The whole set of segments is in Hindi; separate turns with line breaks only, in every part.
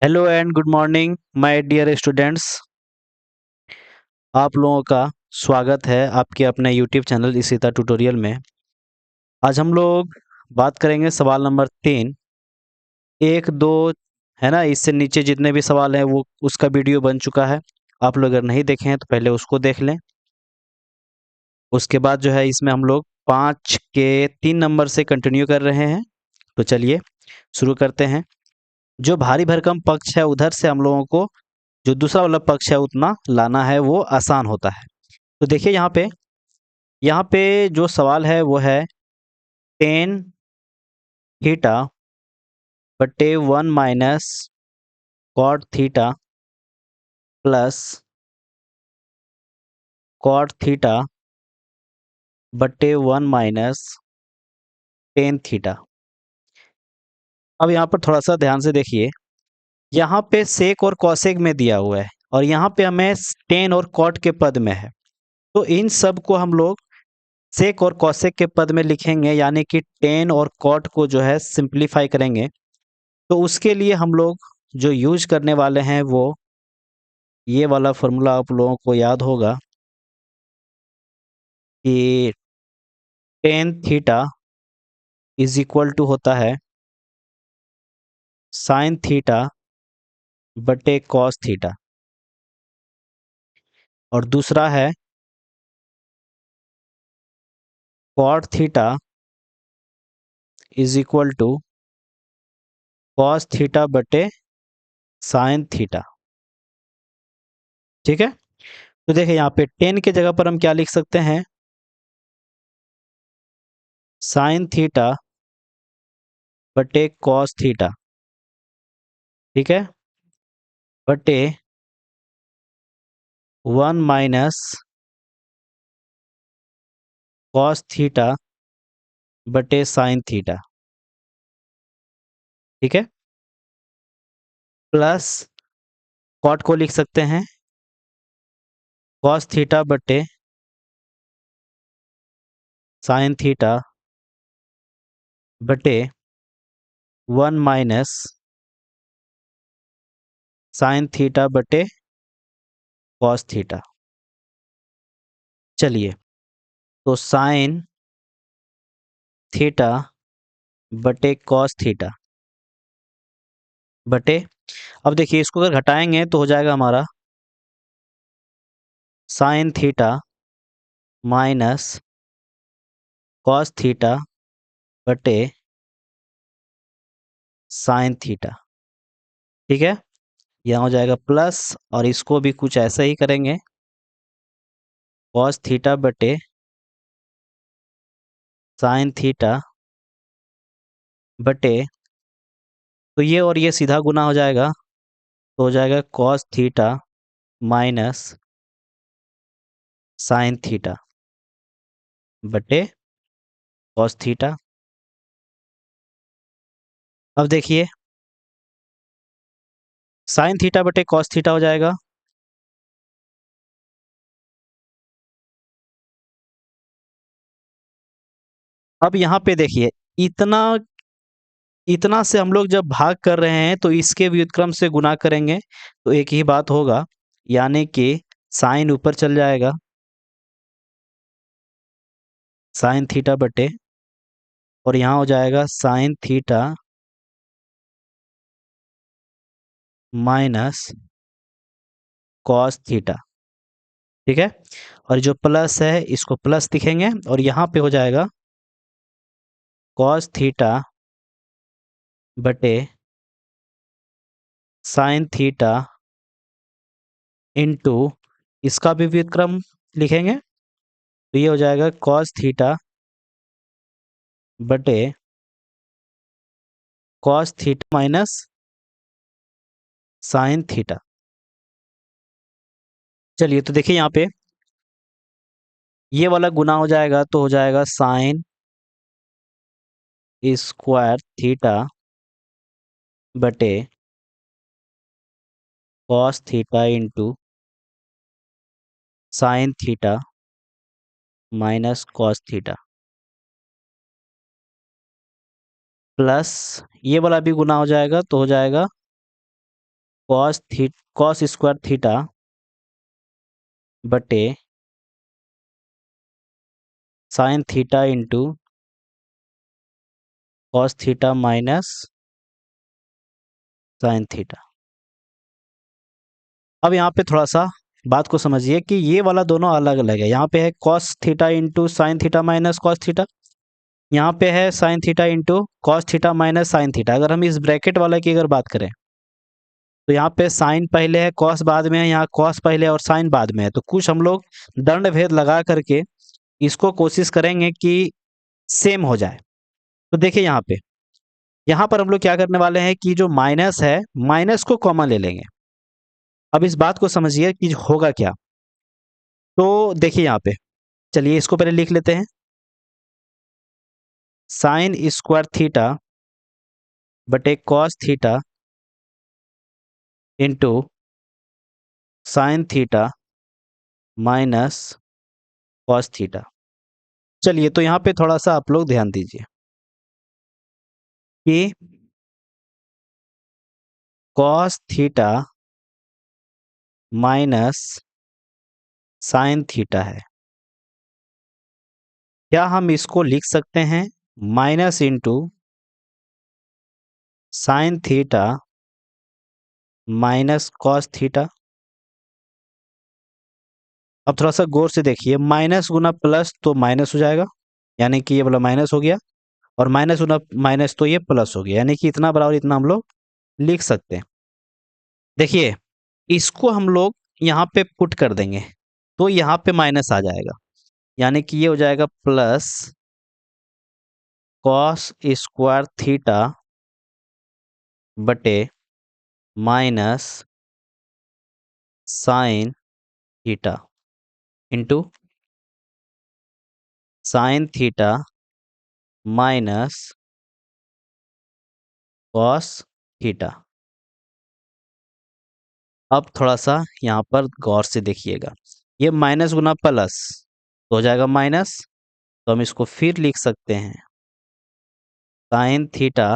Hello and good morning my dear students. आप लोगों का स्वागत है आपके अपने यूट्यूब चैनल इशिता ट्यूटोरियल में। आज हम लोग बात करेंगे सवाल नंबर 3। एक दो है ना, इससे नीचे जितने भी सवाल हैं वो उसका वीडियो बन चुका है। आप लोग अगर नहीं देखे हैं तो पहले उसको देख लें। उसके बाद जो है इसमें हम लोग 5 के 3 नंबर से कंटिन्यू कर रहे हैं। तो चलिए शुरू करते हैं। जो भारी भरकम पक्ष है उधर से हम लोगों को जो दूसरा वाला पक्ष है उतना लाना है, वो आसान होता है। तो देखिए यहाँ पे जो सवाल है वो है टेन थीटा बटे 1 - cot theta plus cot theta बटे 1 - टेन थीटा। अब यहाँ पर थोड़ा सा ध्यान से देखिए, यहाँ पे सेक और कॉसेक में दिया हुआ है और यहाँ पे हमें टेन और कॉट के पद में है। तो इन सब को हम लोग सेक और कॉसेक के पद में लिखेंगे, यानी कि टेन और कॉट को जो है सिंप्लीफाई करेंगे। तो उसके लिए हम लोग जो यूज करने वाले हैं वो ये वाला फॉर्मूला आप लोगों को याद होगा कि tan theta is equal to होता है साइन थीटा बटे कॉस थीटा। और दूसरा है cot theta is equal to cos theta बटे साइन थीटा। ठीक है। तो देखिए यहाँ पे टेन के जगह पर हम क्या लिख सकते हैं, साइन थीटा बटे कॉस थीटा। ठीक है, बटे 1 - कॉस थीटा बटे साइन थीटा। ठीक है, प्लस कॉट को लिख सकते हैं कॉस थीटा बटे साइन थीटा बटे 1 - साइन थीटा बटे कॉस थीटा। चलिए, तो साइन थीटा बटे कॉस थीटा बटे, अब देखिए इसको अगर घटाएंगे तो हो जाएगा हमारा sign theta minus cos theta बटे साइन थीटा। ठीक है, यहाँ हो जाएगा प्लस, और इसको भी कुछ ऐसा ही करेंगे, कॉस थीटा बटे साइन थीटा बटे, तो ये और ये सीधा गुना हो जाएगा, तो हो जाएगा cos theta minus sign theta बटे कॉस थीटा। अब देखिए साइन थीटा बटे कॉस थीटा हो जाएगा, अब यहाँ पे देखिए इतना इतना से हम लोग जब भाग कर रहे हैं तो इसके व्युत्क्रम से गुना करेंगे तो एक ही बात होगा, यानी कि साइन ऊपर चल जाएगा, साइन थीटा बटे, और यहाँ हो जाएगा sign theta minus cos theta. ठीक है, और जो प्लस है इसको प्लस दिखेंगे, और यहाँ पे हो जाएगा कॉस थीटा बटे साइन थीटा इंटू, इसका भी व्युत्क्रम लिखेंगे तो ये हो जाएगा कॉस थीटा बटे cos theta minus sine theta. चलिए, तो देखिए यहाँ पे ये वाला गुना हो जाएगा तो हो जाएगा साइन स्क्वायर थीटा बटे cos theta into sine theta minus cos theta, plus ये वाला भी गुना हो जाएगा तो हो जाएगा कॉस स्क्वायर थीटा बटे sine theta into cos theta minus sine theta. अब यहाँ पे थोड़ा सा बात को समझिए कि ये वाला दोनों अलग अलग है। यहाँ पे है cos theta into sine theta minus cos theta, यहाँ पे है sine theta into cos theta minus sine theta. अगर हम इस ब्रैकेट वाला की अगर बात करें तो यहाँ पे साइन पहले है, कॉस बाद में है, यहाँ कॉस पहले है और साइन बाद में है। तो कुछ हम लोग दंड भेद लगा करके इसको कोशिश करेंगे कि सेम हो जाए। तो देखिए यहाँ पर हम लोग क्या करने वाले हैं कि जो माइनस है, माइनस को कॉमन ले लेंगे। अब इस बात को समझिए कि होगा क्या। तो देखिए यहाँ पे, चलिए इसको पहले लिख लेते हैं। साइन स्क्वायर थीटा बटे cos theta into sine theta minus cos theta. चलिए तो यहाँ पे थोड़ा सा आप लोग ध्यान दीजिए कि cos theta minus sine theta है। क्या हम इसको लिख सकते हैं minus into sine theta minus cos theta? अब थोड़ा सा गौर से देखिए, माइनस गुना प्लस तो माइनस हो जाएगा, यानी कि ये वाला माइनस हो गया, और माइनस गुना माइनस तो ये प्लस हो गया, यानी कि इतना बराबर इतना हम लोग लिख सकते हैं। देखिए इसको हम लोग यहाँ पे पुट कर देंगे तो यहाँ पे माइनस आ जाएगा, यानी कि ये हो जाएगा प्लस कॉस स्क्वायर थीटा बटे minus sign theta into sine theta minus cos theta. अब थोड़ा सा यहाँ पर गौर से देखिएगा, ये माइनस गुना प्लस तो हो जाएगा माइनस, तो हम इसको फिर लिख सकते हैं साइन थीटा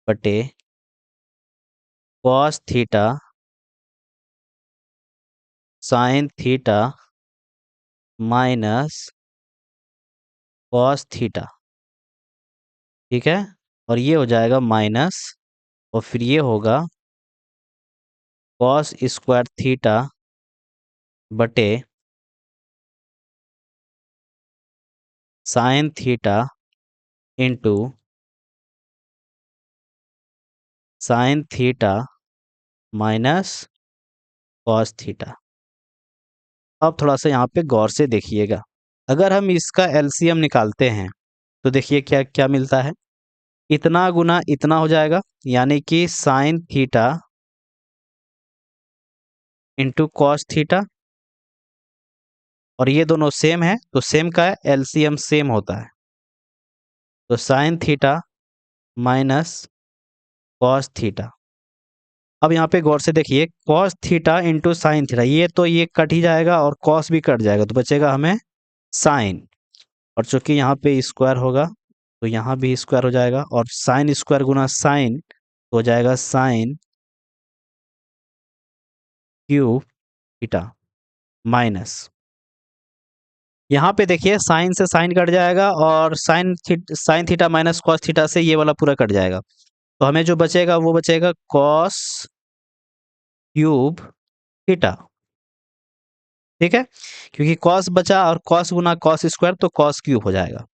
बटे cos theta sine theta minus cos theta. ठीक है, और ये हो जाएगा माइनस, और फिर ये होगा कॉस स्क्वायर थीटा बटे sine theta into sine theta minus cos theta. अब थोड़ा सा यहाँ पे गौर से देखिएगा, अगर हम इसका एलसीएम निकालते हैं तो देखिए क्या क्या मिलता है। इतना गुना इतना हो जाएगा, यानी कि sign theta into cos theta, और ये दोनों सेम है तो सेम का एलसीएम सेम होता है, तो sign theta minus cos theta. अब यहाँ पे गौर से देखिए, cos theta into sine theta, ये तो ये कट ही जाएगा और कॉस भी कट जाएगा, तो बचेगा हमें साइन, और चूंकि यहाँ पे स्क्वायर होगा तो यहाँ भी स्क्वायर हो जाएगा, और साइन स्क्वायर गुना साइन हो जाएगा साइन क्यूब थीटा माइनस, यहाँ पे देखिए साइन से साइन कट जाएगा और sine theta minus cos theta से ये वाला पूरा कट जाएगा, तो हमें जो बचेगा वो बचेगा कॉस क्यूब थीटा। ठीक है, क्योंकि कॉस बचा और कॉस गुना कॉस स्क्वायर तो कॉस क्यूब हो जाएगा।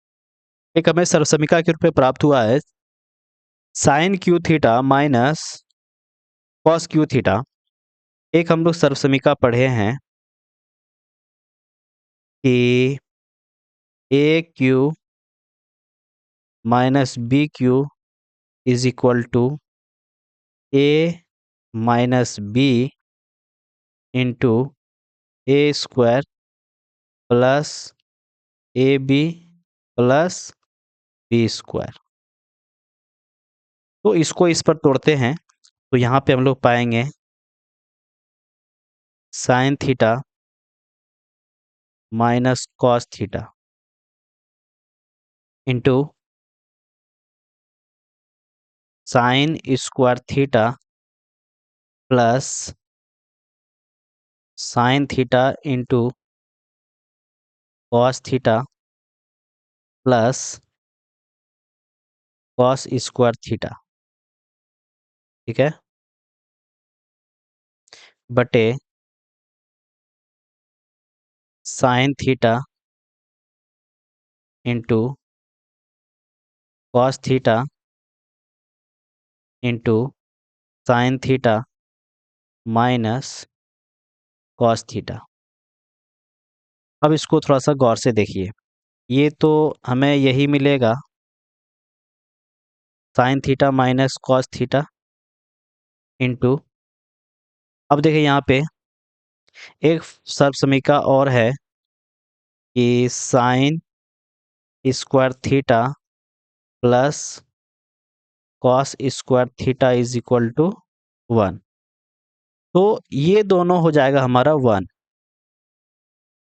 एक हमें सर्वसमीका के रूप में प्राप्त हुआ है sine cube theta minus cos cube theta. एक हम लोग सर्वसमीका पढ़े हैं कि A cube minus B cube is equal to A minus B into A square plus A B plus B square. तो इसको इस पर तोड़ते हैं तो यहाँ पे हम लोग पाएंगे sign theta minus cos theta into sine square theta plus sine theta into cos theta plus cos square theta, ठीक है, बटे sine theta into cos theta into sine theta minus cos theta. अब इसको थोड़ा सा गौर से देखिए, ये तो हमें यही मिलेगा sign theta minus cos theta into, अब देखिए यहाँ पे एक सर्व समीकरण और है कि sine square theta plus cos square theta is equal to 1। तो ये दोनों हो जाएगा हमारा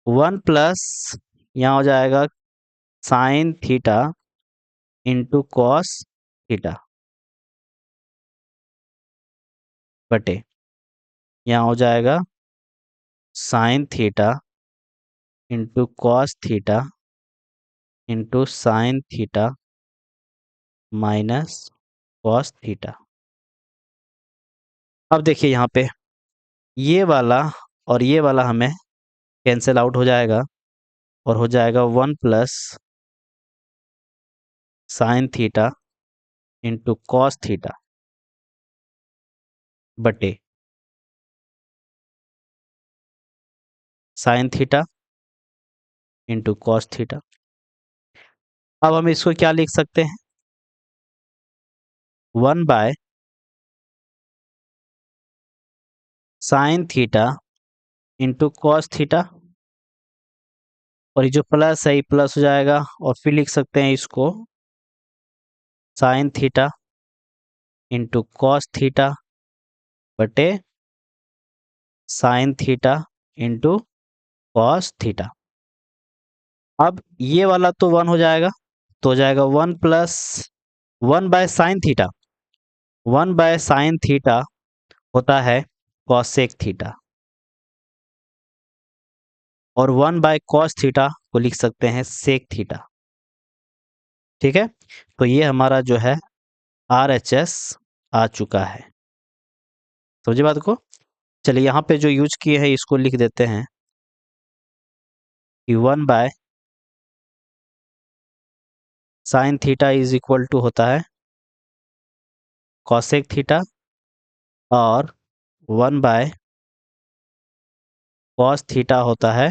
1 प्लस यहाँ हो जाएगा sign theta into cos theta बटे यहाँ हो जाएगा sign theta into cos theta into sine theta minus cos theta. अब देखिए यहाँ पे ये वाला और ये वाला हमें कैंसिल आउट हो जाएगा और हो जाएगा 1 plus sine theta into cos theta बटे sine theta into cos theta. अब हम इसको क्या लिख सकते हैं, 1 by sine theta into cos theta, और ये जो प्लस है ये प्लस हो जाएगा और फिर लिख सकते हैं इसको sine theta into cos theta बटे sine theta into cos theta. अब ये वाला तो 1 हो जाएगा, तो हो जाएगा 1 plus 1 by sine theta, 1 by sine theta होता है कॉसेक थीटा, और 1 बाय कॉस थीटा को लिख सकते हैं सेक थीटा, ठीक है। तो ये हमारा जो है RHS आ चुका है, समझिए बात को। चलिए यहाँ पे जो यूज किए हैं इसको लिख देते हैं कि 1 by sine theta is equal to होता है कॉसेक थीटा और 1 बाय कॉस थीटा होता है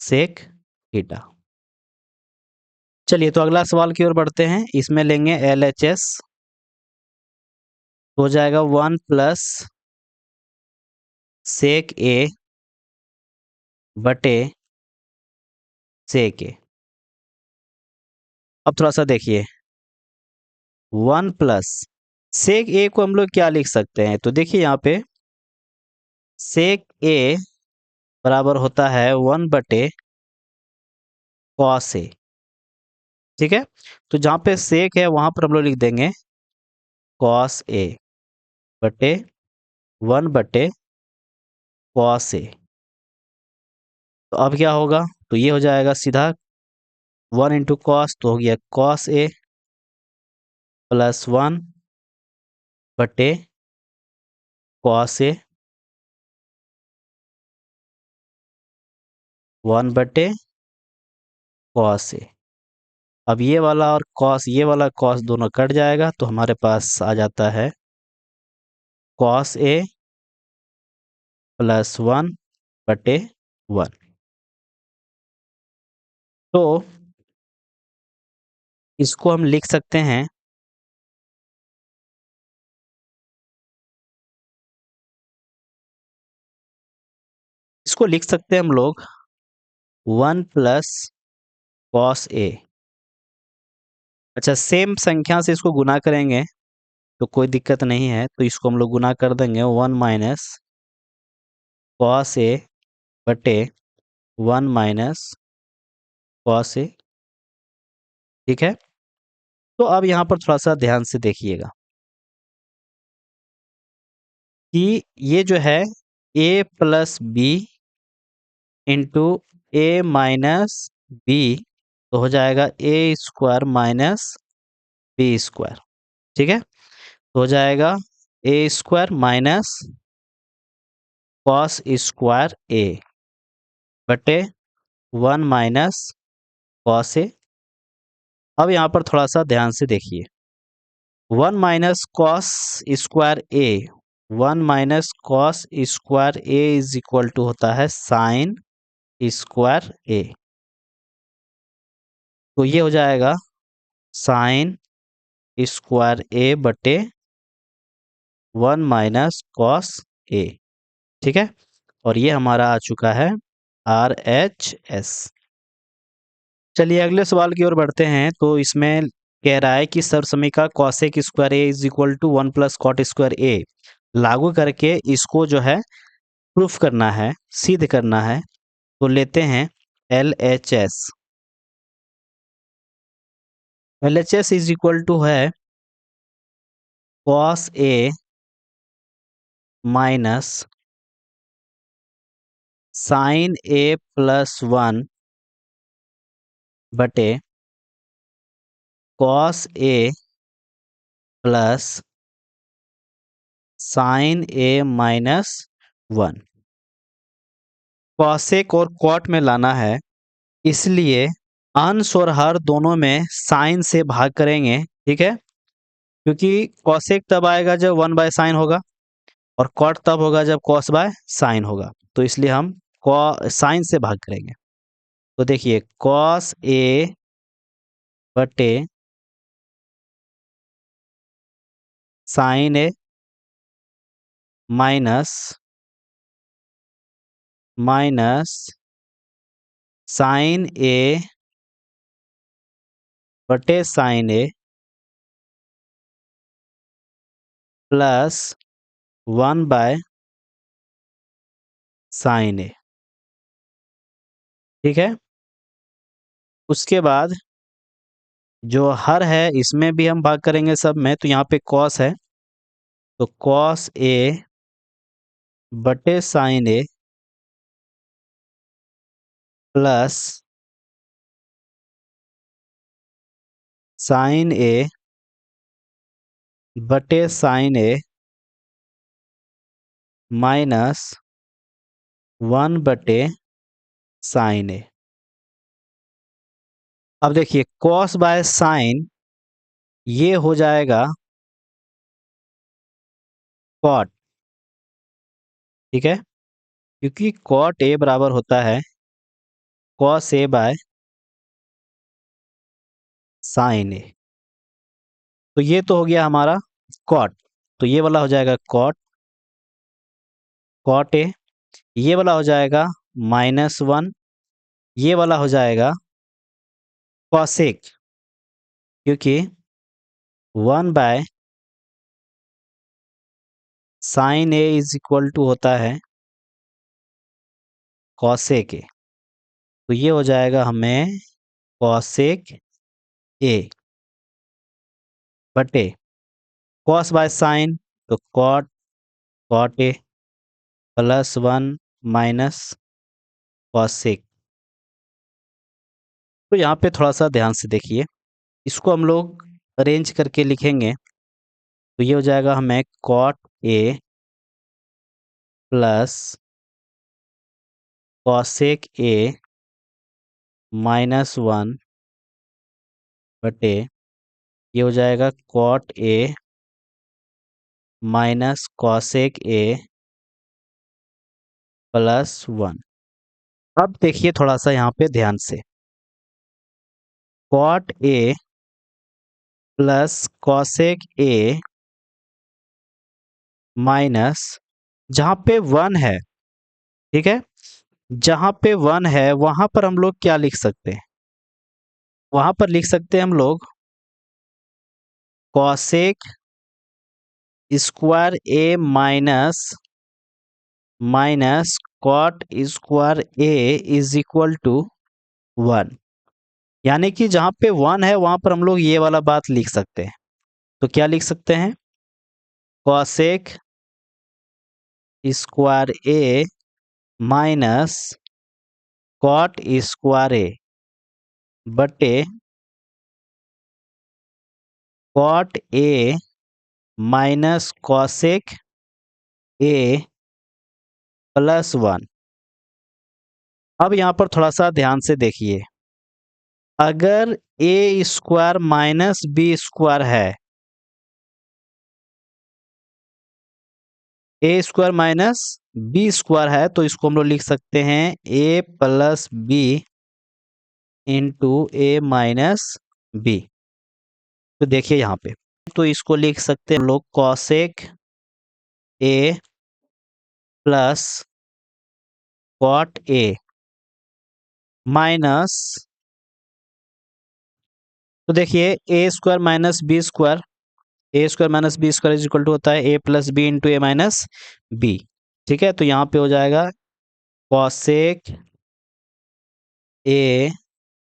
सेक थीटा। चलिए तो अगला सवाल की ओर बढ़ते हैं, इसमें लेंगे LHS, हो जाएगा 1 प्लस सेक ए बटे सेक ए। अब थोड़ा सा देखिए 1 प्लस सेक ए को हम लोग क्या लिख सकते हैं, तो देखिए यहाँ पे सेक ए बराबर होता है 1 बटे कॉस ए, ठीक है। तो जहाँ पे सेक है वहां पर हम लोग लिख देंगे कॉस ए बटे 1 बटे कॉस ए। तो अब क्या होगा, तो ये हो जाएगा सीधा 1 इंटू कॉस, तो हो गया कॉस ए प्लस 1 बटे कॉस ए 1 बटे कॉस ए। अब ये वाला और कॉस, ये वाला कॉस दोनों कट जाएगा तो हमारे पास आ जाता है कॉस ए प्लस 1 बटे 1। तो इसको हम लिख सकते हैं, इसको लिख सकते हैं हम लोग 1 प्लस कॉस ए। अच्छा, सेम संख्या से इसको गुना करेंगे तो कोई दिक्कत नहीं है, तो इसको हम लोग गुना कर देंगे 1 माइनस कॉस ए बटे 1 माइनस कॉस ए, ठीक है। तो अब यहाँ पर थोड़ा सा ध्यान से देखिएगा, कि ये जो है a plus B into A minus b, तो हो जाएगा a square minus B square. ठीक है, तो हो जाएगा a square minus cos square ए बटे 1 माइनस कॉस ए। अब यहाँ पर थोड़ा सा ध्यान से देखिए, 1 minus cos square a, 1 minus cos square A is equal to होता है साइन स्क्वायर ए। तो ये हो जाएगा साइन स्क्वायर ए बटे 1 माइनस कॉस ए। ठीक है, और ये हमारा आ चुका है RHS। चलिए अगले सवाल की ओर बढ़ते हैं। तो इसमें कह रहा है कि सर्वसमीका cosec square A is equal to 1 plus cot square A लागू करके इसको जो है प्रूफ करना है, सिद्ध करना है। तो लेते हैं LHS। LHS is equal to है कॉस ए माइनस साइन ए प्लस 1 बटे कॉस ए प्लस साइन ए माइनस 1। कॉसेक और कॉट में लाना है, इसलिए अंश और हर दोनों में साइन से भाग करेंगे। ठीक है, क्योंकि कॉसेक तब आएगा जब 1 बाय साइन होगा और कॉट तब होगा जब कॉस बाय साइन होगा, तो इसलिए हम साइन से भाग करेंगे। तो देखिए कॉस ए बटे sine A minus minus sine A बटे sine A plus 1 by sine A. ठीक है, उसके बाद जो हर है इसमें भी हम भाग करेंगे सब में। तो यहाँ पे कॉस है, तो कॉस ए बटे sine A plus sine A बटे साइन ए माइनस 1 बटे साइन ए। अब देखिए कॉस बाय साइन ये हो जाएगा कॉट। ठीक है, क्योंकि कॉट ए बराबर होता है कॉस ए बाय साइन ए। तो ये तो हो गया हमारा कॉट, तो ये वाला हो जाएगा कॉट कॉट ए। ये वाला हो जाएगा -1, ये वाला हो जाएगा कॉसेक, क्योंकि 1 by sine a is equal to होता है कॉसेक ए। तो ये हो जाएगा हमें कॉसेक ए बटे कॉस बाय साइन, तो cot cot a plus 1 minus cosec. तो यहाँ पे थोड़ा सा ध्यान से देखिए, इसको हम लोग अरेंज करके लिखेंगे। तो ये हो जाएगा हमें cot a plus cosec a -1 बटे ये हो जाएगा कॉट ए माइनस कॉसेक ए प्लस 1। अब देखिए थोड़ा सा यहाँ पे ध्यान से, cot a plus cosec A minus जहाँ पे 1 है। ठीक है, जहाँ पे 1 है वहां पर हम लोग क्या लिख सकते हैं? वहां पर लिख सकते हैं हम लोग cosec square a minus cot square A is equal to 1। यानी कि जहाँ पे 1 है वहां पर हम लोग ये वाला बात लिख सकते हैं। तो क्या लिख सकते हैं? Cosec square a minus cot square ए बटे कॉट ए माइनस कॉसेक ए प्लस 1। अब यहाँ पर थोड़ा सा ध्यान से देखिए, अगर ए स्क्वायर माइनस बी स्क्वायर है, A square minus B square है, तो इसको हम लोग लिख सकते हैं ए प्लस बी इंटू ए माइनस बी। तो देखिए यहाँ पे, तो इसको लिख सकते हैं हम लोग कॉसेक ए प्लस कॉट ए माइनस, तो देखिए A square minus B square, A square minus B square is equal to होता है A plus B into A minus B. ठीक है, तो यहाँ पे हो जाएगा cosec A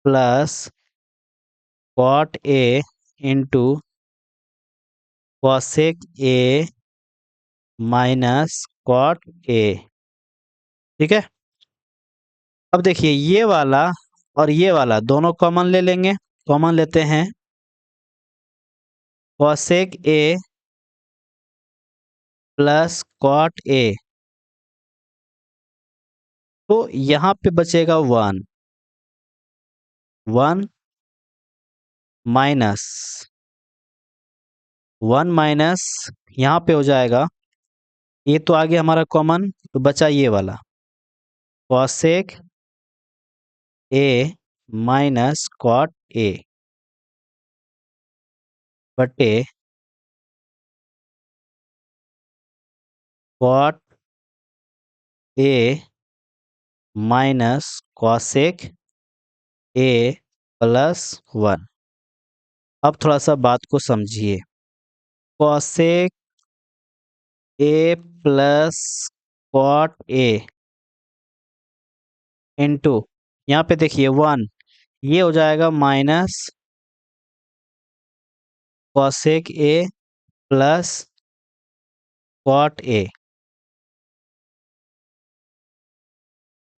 plus cot A into cosec A minus cot A. ठीक है, अब देखिए ये वाला और ये वाला दोनों कॉमन ले लेंगे। कॉमन लेते हैं, cosec A plus cot a, तो यहाँ पे बचेगा 1 1 माइनस 1 माइनस, यहाँ पे हो जाएगा, ये तो आ गया हमारा कॉमन, तो बचा ये वाला cosec A minus cot A बटे कॉट ए माइनस कॉसेक ए प्लस 1। अब थोड़ा सा बात को समझिए, cosec A plus cot A into, यहाँ पे देखिए 1, ये हो जाएगा minus cosec A plus cot A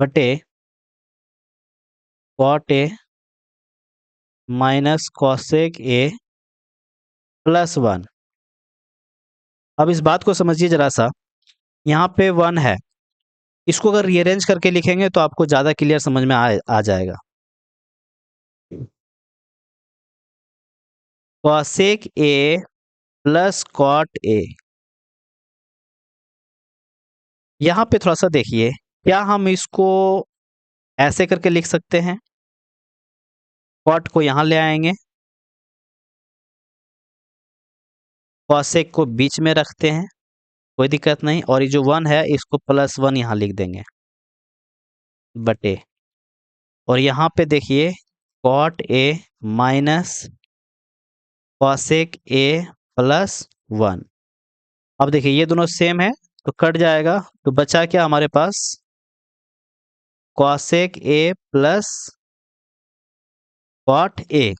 बटे कॉट ए माइनस कॉसेक ए प्लस 1। अब इस बात को समझिए जरा सा, यहाँ पे 1 है, इसको अगर रीअरेंज करके लिखेंगे तो आपको ज़्यादा क्लियर समझ में आ जाएगा। Cosec A plus cot a, यहाँ पे थोड़ा सा देखिए, क्या हम इसको ऐसे करके लिख सकते हैं, कॉट को यहाँ ले आएंगे, कॉसेक को बीच में रखते हैं, कोई दिक्कत नहीं, और ये जो 1 है इसको प्लस 1 यहाँ लिख देंगे बटे, और यहाँ पे देखिए कॉट ए माइनस कॉसेक ए प्लस 1। अब देखिए ये दोनों सेम है तो कट जाएगा, तो बचा क्या हमारे पास, cosec A plus cot A,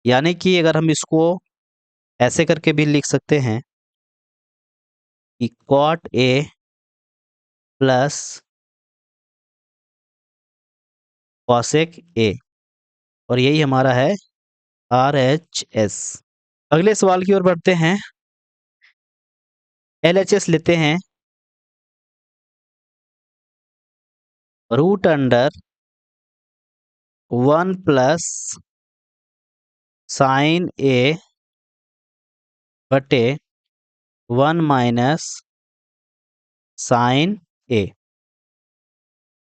यानी कि अगर हम इसको ऐसे करके भी लिख सकते हैं कि cot a plus cosec a, और यही हमारा है RHS। अगले सवाल की ओर बढ़ते हैं, LHS लेते हैं, root under 1 plus sine A बटे 1 माइनस साइन ए,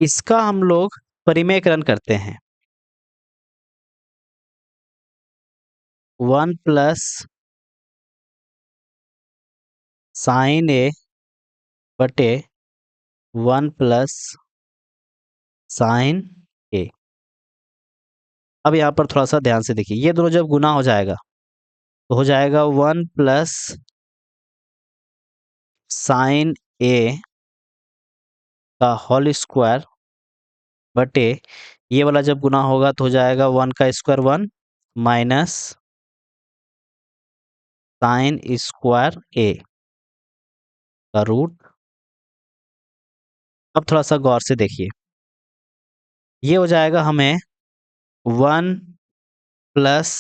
इसका हम लोग परिमेयकरण करते हैं। 1 प्लस साइन ए बटे 1 प्लस साइन ए। अब यहाँ पर थोड़ा सा ध्यान से देखिए, ये दोनों जब गुना हो जाएगा तो हो जाएगा 1 प्लस साइन ए का होल स्क्वायर बटे, ये वाला जब गुना होगा तो हो जाएगा 1 का स्क्वायर 1 माइनस साइन स्क्वायर ए का रूट अब थोड़ा सा गौर से देखिए, ये हो जाएगा हमें 1 प्लस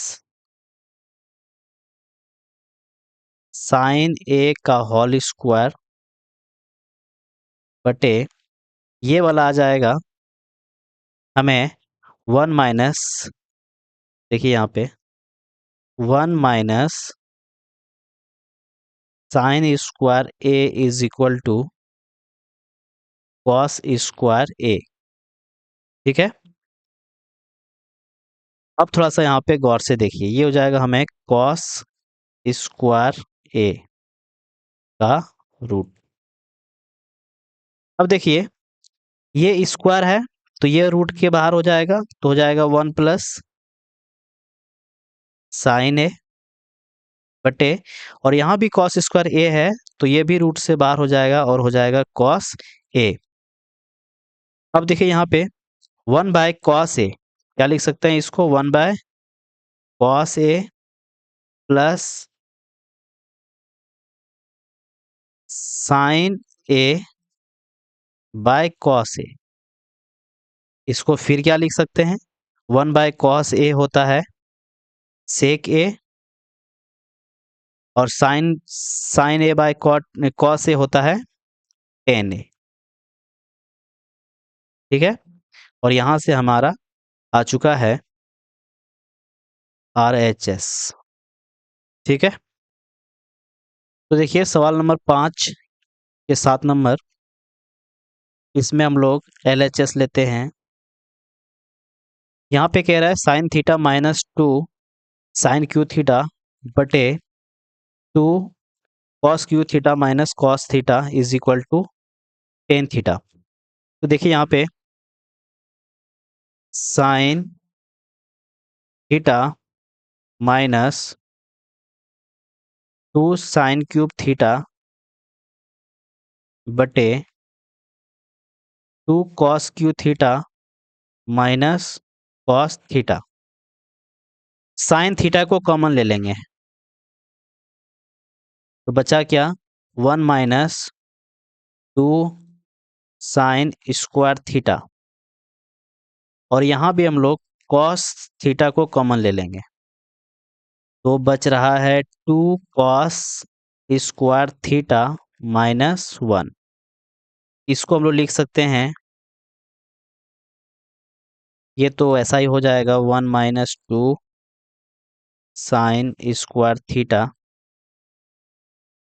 साइन ए का होल स्क्वायर बटे ये वाला आ जाएगा हमें 1 माइनस, देखिए यहाँ पे 1 minus sine square A is equal to cos square A. ठीक है, अब थोड़ा सा यहाँ पे गौर से देखिए, ये हो जाएगा हमें कॉस स्क्वायर ए का रूट। अब देखिए ये स्क्वायर है तो ये रूट के बाहर हो जाएगा, तो हो जाएगा 1 प्लस साइन ए बटे, और यहाँ भी कॉस स्क्वायर ए है तो ये भी रूट से बाहर हो जाएगा और हो जाएगा कॉस ए। अब देखिए यहाँ पे 1 बाय कॉस ए, क्या लिख सकते हैं इसको, 1 by cos A plus sine A by cos A. इसको फिर क्या लिख सकते हैं, 1 बाय कॉस ए होता है सेक ए, और sine sine A by cos A होता है टेन ए। ठीक है, और यहाँ से हमारा आ चुका है RHS। ठीक है, तो देखिए सवाल नंबर 5 के 7 नंबर, इसमें हम लोग LHS लेते हैं। यहाँ पे कह रहा है sine theta minus 2 sine cube theta बटे 2 cos cube theta minus cos theta is equal to tan theta. तो देखिए यहाँ पे sine theta minus 2 sine cube theta बटे 2 cos cube theta minus cos theta. Sine theta को कॉमन ले लेंगे तो बचा क्या, 1 माइनस 2 साइन स्क्वायर थीटा, और यहाँ भी हम लोग कॉस थीटा को कॉमन ले लेंगे तो बच रहा है 2 कॉस स्क्वायर थीटा माइनस 1। इसको हम लोग लिख सकते हैं, ये तो ऐसा ही हो जाएगा 1 माइनस 2 साइन स्क्वायर थीटा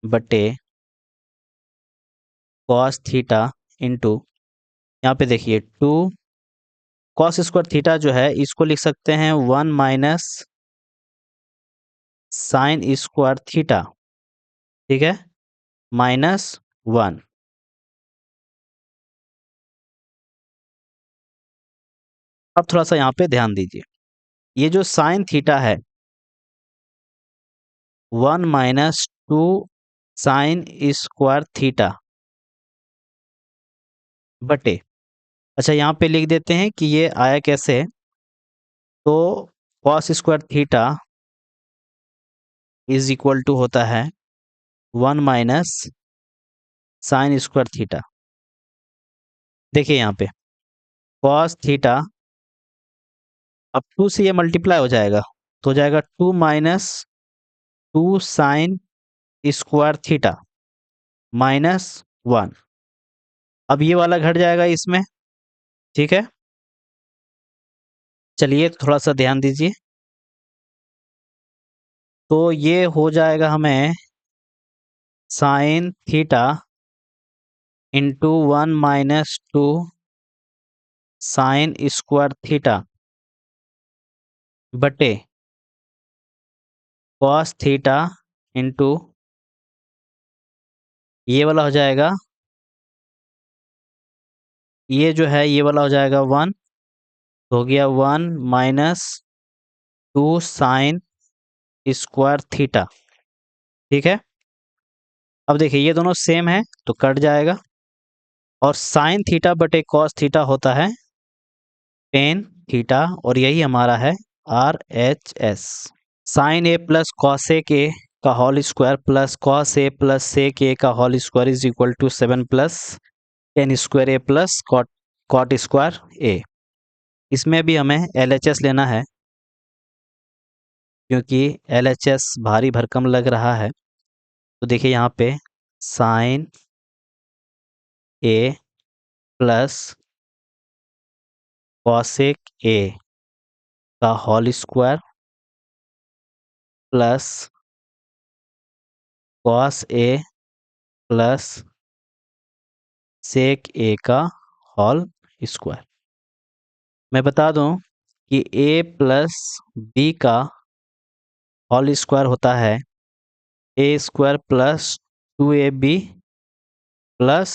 बटे कॉस थीटा इंटू, यहाँ पे देखिए 2 कॉस स्क्वायर थीटा जो है इसको लिख सकते हैं 1 माइनस साइन स्क्वायर थीटा। ठीक है, माइनस 1। अब थोड़ा सा यहाँ पे ध्यान दीजिए, ये जो साइन थीटा है 1 माइनस 2 साइन स्क्वायर थीटा बटे, अच्छा यहाँ पे लिख देते हैं कि ये आया कैसे, तो cos square theta is equal to होता है 1 माइनस साइन स्क्वायर थीटा। देखिए यहाँ पे कॉस थीटा, अब 2 से ये मल्टीप्लाई हो जाएगा तो हो जाएगा 2 minus 2 sign square theta minus 1। अब ये वाला घट जाएगा इसमें। ठीक है, चलिए थोड़ा सा ध्यान दीजिए, तो ये हो जाएगा हमें sign theta into 1 minus 2 sign square theta बटे कॉस थीटा इंटू ये वाला हो जाएगा, ये जो है ये वाला हो जाएगा 1, हो गया 1 माइनस 2 साइन स्क्वायर थीटा। ठीक है, अब देखिए ये दोनों सेम है तो कट जाएगा, और साइन थीटा बटे कॉस थीटा होता है टेन थीटा, और यही हमारा है RHS। Sine A plus cos A के का whole square plus cos A plus sec A का whole square is equal to 7 plus tan square A plus cot square A. इसमें भी हमें LHS लेना है क्योंकि LHS भारी भरकम लग रहा है। तो देखिए यहाँ पे sine A plus cosec A का whole square plus cos A plus sec A का होल स्क्वायर। मैं बता दूं कि a प्लस बी का होल स्क्वायर होता है A square plus 2ab plus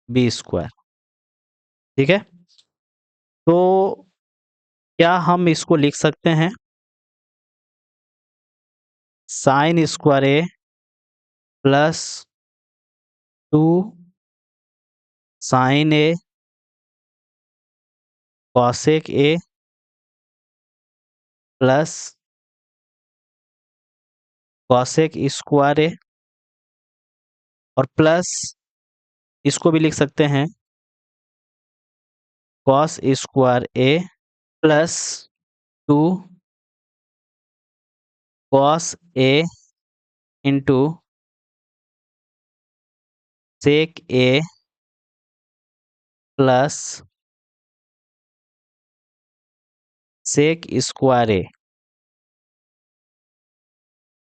B square. ठीक है, तो क्या हम इसको लिख सकते हैं sine square A plus 2 sine A cosec A plus cosec square A, और प्लस इसको भी लिख सकते हैं cos square A plus 2 cos A into sec A plus sec square ए।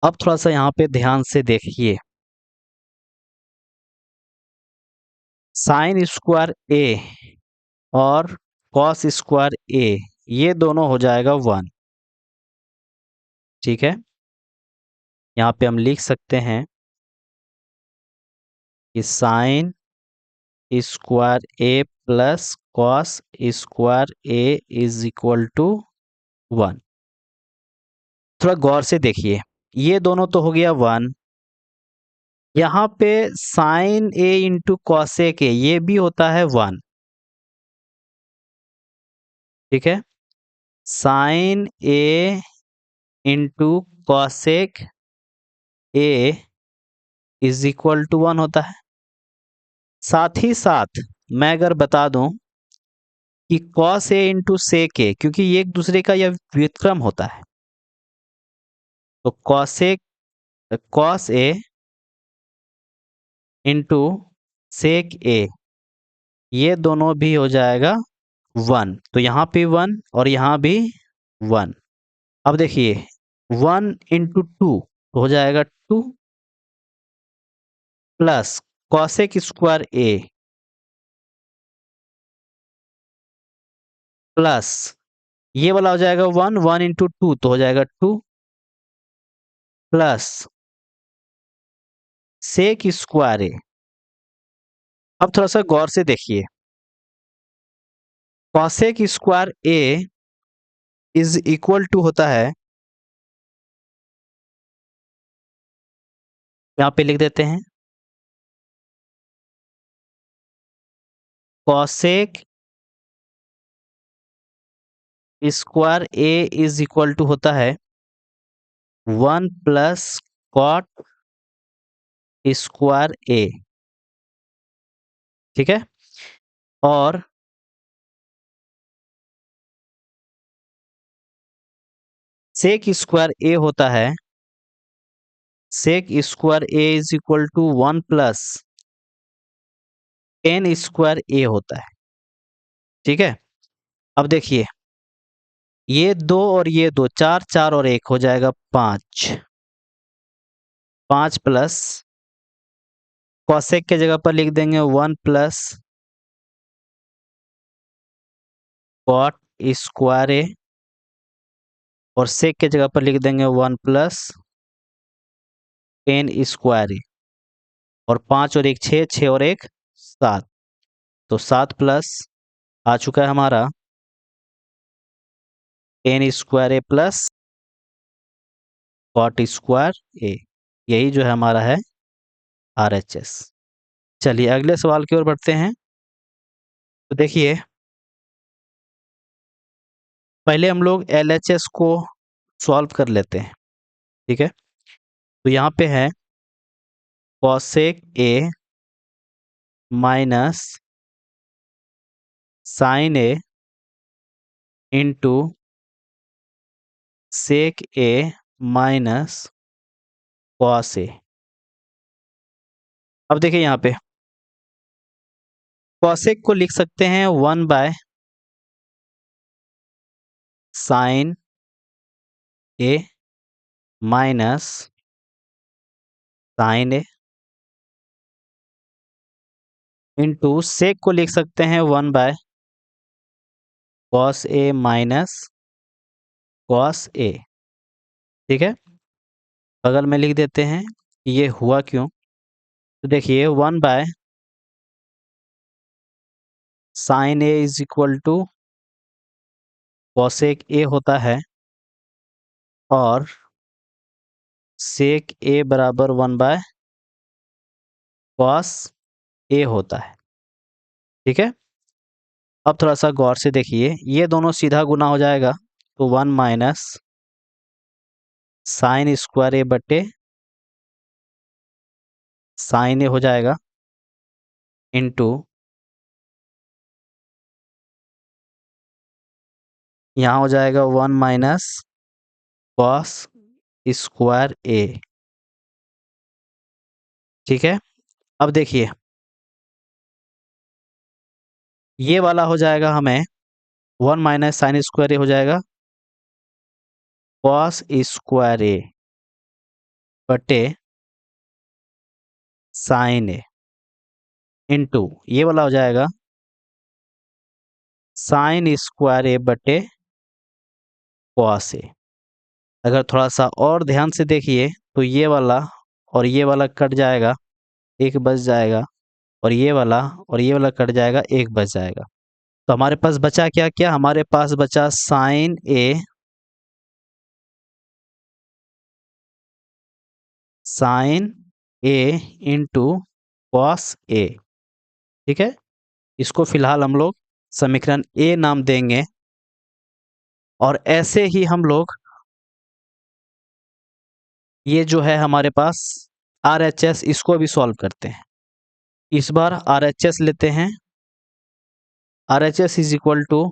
अब थोड़ा सा यहाँ पे ध्यान से देखिए, साइन स्क्वायर ए और कॉस स्क्वायर ए ये दोनों हो जाएगा 1। ठीक है, यहाँ पे हम लिख सकते हैं कि sine square A plus cos square A is equal to 1। थोड़ा गौर से देखिए, ये दोनों तो हो गया 1। यहाँ पे sine A into cosec a ये भी होता है 1। ठीक है, sine A into cosec a is equal to 1 होता है। साथ ही साथ मैं अगर बता दूं कि कॉस ए इंटू सेक ए, क्योंकि ये एक दूसरे का यह व्युत्क्रम होता है, तो कॉस ए इंटू सेक ए ये दोनों भी हो जाएगा 1। तो यहाँ पे 1 और यहाँ भी 1। अब देखिए 1 इंटू 2 हो जाएगा 2 प्लस कॉसेक स्क्वायर ए प्लस ये वाला हो जाएगा 1, 1 इंटू 2 तो हो जाएगा 2 प्लस सेक स्क्वायर ए। अब थोड़ा सा गौर से देखिए, cosec square A is equal to होता है, यहाँ पे लिख देते हैं cosec square A is equal to होता है 1 प्लस कॉट स्क्वायर ए। ठीक है, और सेक स्क्वायर ए होता है, sec square A is equal to 1 plus tan square A होता है। ठीक है, अब देखिए ये 2 और ये 2, 4 4 और 1 हो जाएगा 5। 5 प्लस कॉसेक के जगह पर लिख देंगे 1 प्लस कॉट स्क्वायर ए, और सेक के जगह पर लिख देंगे 1 प्लस टेन स्क्वायर ए, और 5 और 1 6, 6 और 1 7, तो 7 प्लस आ चुका है हमारा टेन स्क्वायर ए प्लस कॉट स्क्वायर ए। यही जो है हमारा है RHS। चलिए अगले सवाल की ओर बढ़ते हैं। तो देखिए पहले हम लोग LHS को सॉल्व कर लेते हैं। ठीक है, तो यहाँ पे है cosec A minus sine A into sec A minus cos A. अब देखिए यहाँ पे कॉसेक को लिख सकते हैं 1 by sine A minus sine A into sec को लिख सकते हैं 1 by cos A minus cos A. ठीक है, बगल में लिख देते हैं ये हुआ क्यों। तो देखिए 1 by sine a is equal to cosec a होता है और सेक ए बराबर 1 बाय कॉस ए होता है। ठीक है, अब थोड़ा सा गौर से देखिए, ये दोनों सीधा गुना हो जाएगा तो 1 माइनस साइन स्क्वायर ए बटे साइन ए हो जाएगा इंटू यहाँ हो जाएगा 1 माइनस कॉस स्क्वायर ए। ठीक है, अब देखिए ये वाला हो जाएगा हमें 1 माइनस साइन स्क्वायर ए हो जाएगा कॉस स्क्वायर ए बटे साइन ए इंटू ये वाला हो जाएगा साइन स्क्वायर ए बटे कॉस ए। अगर थोड़ा सा और ध्यान से देखिए तो ये वाला और ये वाला कट जाएगा, एक बच जाएगा, और ये वाला कट जाएगा, एक बच जाएगा। तो हमारे पास बचा क्या क्या, हमारे पास बचा sign A into cos A. ठीक है, इसको फिलहाल हम लोग समीकरण ए नाम देंगे और ऐसे ही हम लोग ये जो है हमारे पास RHS इसको भी सॉल्व करते हैं। इस बार RHS लेते हैं। RHS is equal to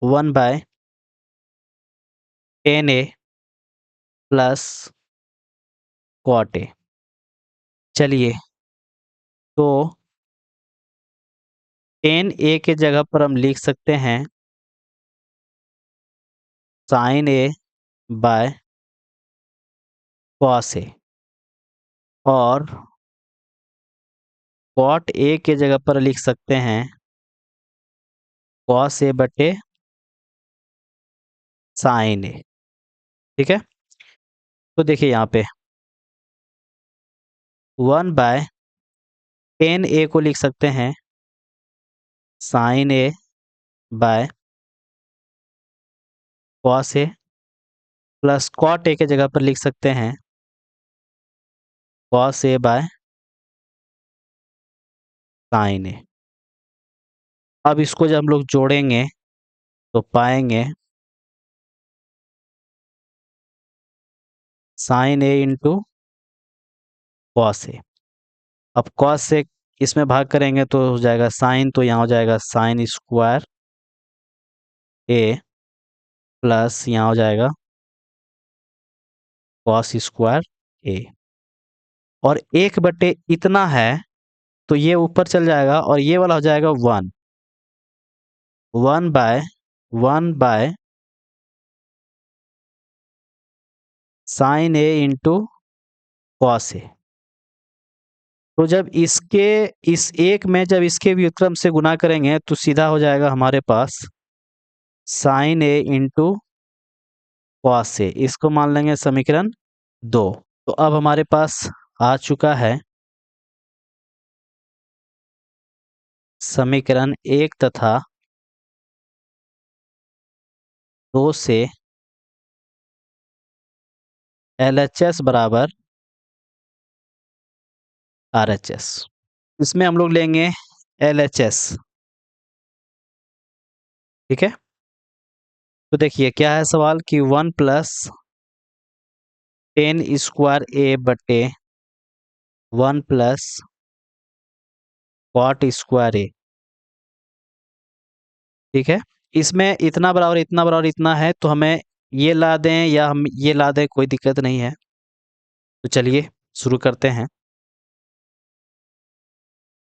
1/10A plus cot A. चलिए, तो 10A के जगह पर हम लिख सकते हैं साइन ए बाय कॉस ए और कॉट ए के जगह पर लिख सकते हैं कॉस ए बटे साइन ए। ठीक है, तो देखिए यहाँ पे 1/10A को लिख सकते हैं sine A by cos A plus cot A के जगह पर लिख सकते हैं cos A by sine A. अब इसको जब हम लोग जोड़ेंगे तो पाएंगे sine A into cos A. अब कॉस से इसमें भाग करेंगे तो हो जाएगा साइन, तो यहाँ हो जाएगा साइन स्क्वायर ए प्लस यहाँ हो जाएगा कॉस स्क्वायर ए, और 1/, इतना है तो ये ऊपर चल जाएगा और ये वाला हो जाएगा 1 by sine A into cos A. तो जब इसके इस एक में जब इसके व्युत्क्रम से गुना करेंगे तो सीधा हो जाएगा हमारे पास sign A into cos A. इसको मान लेंगे समीकरण 2। तो अब हमारे पास आ चुका है समीकरण 1 तथा 2 से LHS बराबर RHS। इसमें हम लोग लेंगे LHS। ठीक है, तो देखिए क्या है सवाल कि 1+10 स्क्वायर ए बटे 1+ कॉट स्क्वायर ए। ठीक है, इसमें इतना बराबर इतना बराबर इतना है, तो हमें ये ला दें या हम ये ला दें, कोई दिक्कत नहीं है। तो चलिए शुरू करते हैं।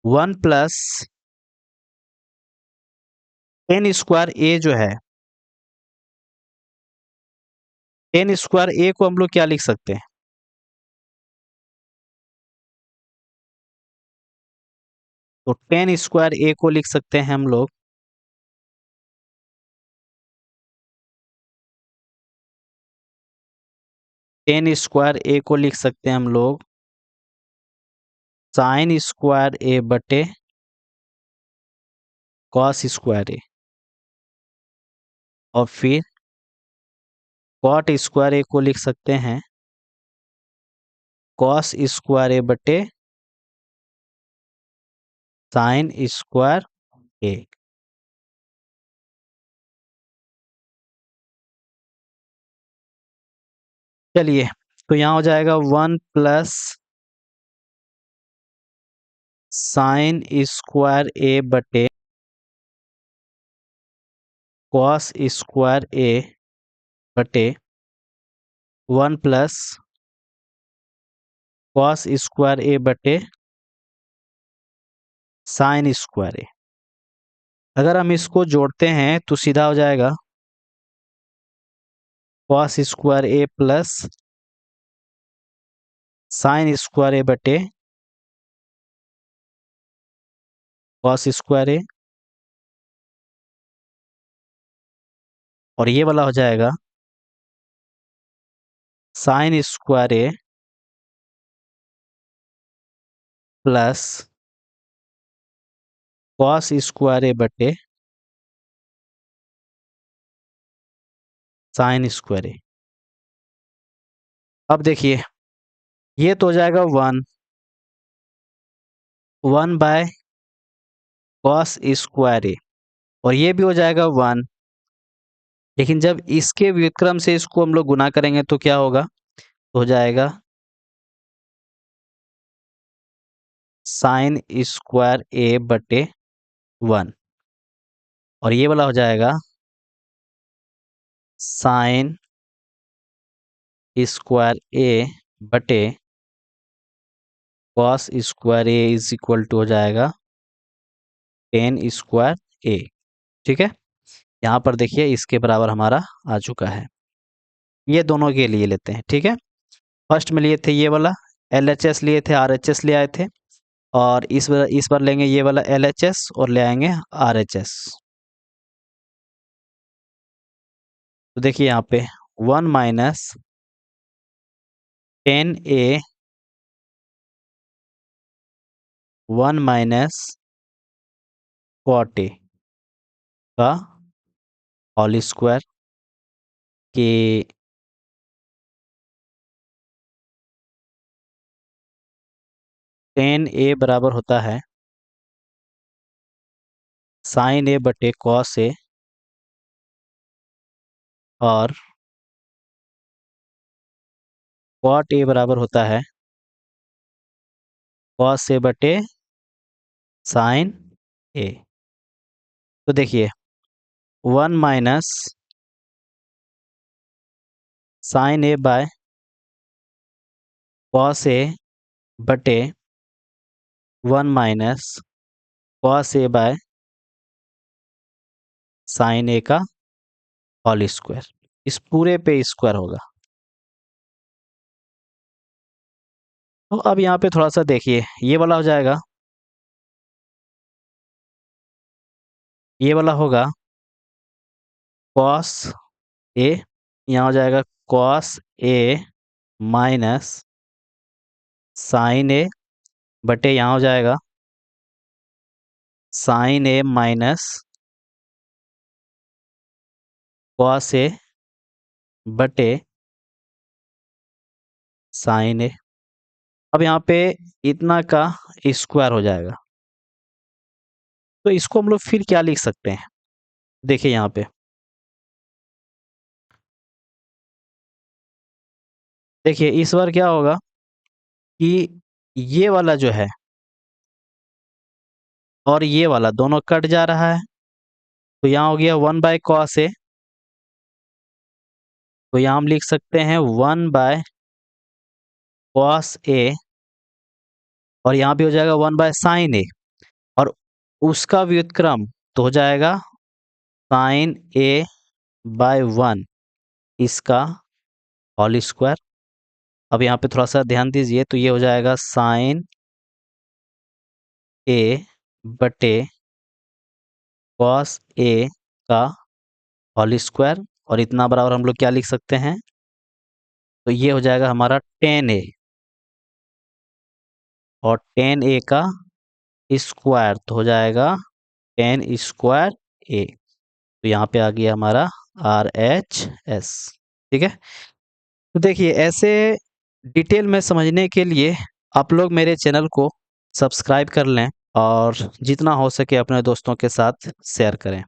1 + टेन स्क्वायर ए जो है, टेन स्क्वायर ए को हम लोग क्या लिख सकते हैं? तो टेन स्क्वायर ए को लिख सकते हैं हम लोग, टेन स्क्वायर ए को लिख सकते हैं हम लोग साइन स्क्वायर ए बटे कॉस स्क्वायर ए, और फिर कॉट स्क्वायर ए को लिख सकते हैं कॉस स्क्वायर ए बटे साइन स्क्वायर ए। चलिए, तो यहाँ हो जाएगा 1 + साइन स्क्वायर ए बटे कॉस स्क्वायर ए बटे 1 + कॉस स्क्वायर ए बटे साइन स्क्वायर ए। अगर हम इसको जोड़ते हैं तो सीधा हो जाएगा कॉस स्क्वायर ए प्लस साइन स्क्वायर ए बटे कॉस स्क्वायर ए, और ये वाला हो जाएगा साइन स्क्वायर ए प्लस कॉस स्क्वायर ए बटे साइन स्क्वायर ए। अब देखिए, ये तो हो जाएगा 1 कॉस स्क्वायर ए, और ये भी हो जाएगा 1। लेकिन जब इसके व्युत्क्रम से इसको हम लोग गुना करेंगे तो क्या होगा? तो हो जाएगा साइन स्क्वायर ए बटे 1, और ये वाला हो जाएगा साइन स्क्वायर ए बटे cos square A is equal to हो जाएगा टेन स्क्वायर ए। ठीक है, यहाँ पर देखिए इसके बराबर हमारा आ चुका है। ये दोनों के लिए लेते हैं। ठीक है, फर्स्ट में लिए थे ये वाला LHS, लिए थे RHS ले आए थे, और इस बार लेंगे ये वाला LHS और ले आएंगे RHS। तो देखिए यहाँ पे 1 - 10A 1 - cot A का होल स्क्वायर के 10A बराबर होता है साइन ए बटे कॉस ए, और कॉट ए बराबर होता है कॉस ए बटे साइन ए। तो देखिए 1 - sign A by cos A बटे 1 - कॉस ए बाय साइन ए का होल स्क्वायर, इस पूरे पे स्क्वायर होगा। तो अब यहाँ पे थोड़ा सा देखिए, ये वाला हो जाएगा, ये वाला होगा कॉस ए, यहाँ हो जाएगा cos A minus sine A बटे यहाँ हो जाएगा sign A minus cos A बटे साइन ए। अब यहाँ पे इतना का स्क्वायर हो जाएगा, तो इसको हम लोग फिर क्या लिख सकते हैं? देखिए यहाँ पे, देखिए इस बार क्या होगा कि ये वाला जो है और ये वाला दोनों कट जा रहा है, तो यहाँ हो गया 1/cos A। तो यहाँ हम लिख सकते हैं 1/cos A, और यहाँ भी हो जाएगा 1/sin A, और उसका व्युत्क्रम तो हो जाएगा sin A/1 इसका होल स्क्वायर। अब यहाँ पे थोड़ा सा ध्यान दीजिए, तो ये हो जाएगा sin A/cos A का होल स्क्वायर, और इतना बराबर हम लोग क्या लिख सकते हैं, तो ये हो जाएगा हमारा tan A, और tan A का स्क्वायर तो हो जाएगा tan स्क्वायर A। तो यहाँ पे आ गया हमारा RHS। ठीक है, तो देखिए ऐसे डिटेल में समझने के लिए आप लोग मेरे चैनल को सब्सक्राइब कर लें, और जितना हो सके अपने दोस्तों के साथ शेयर करें।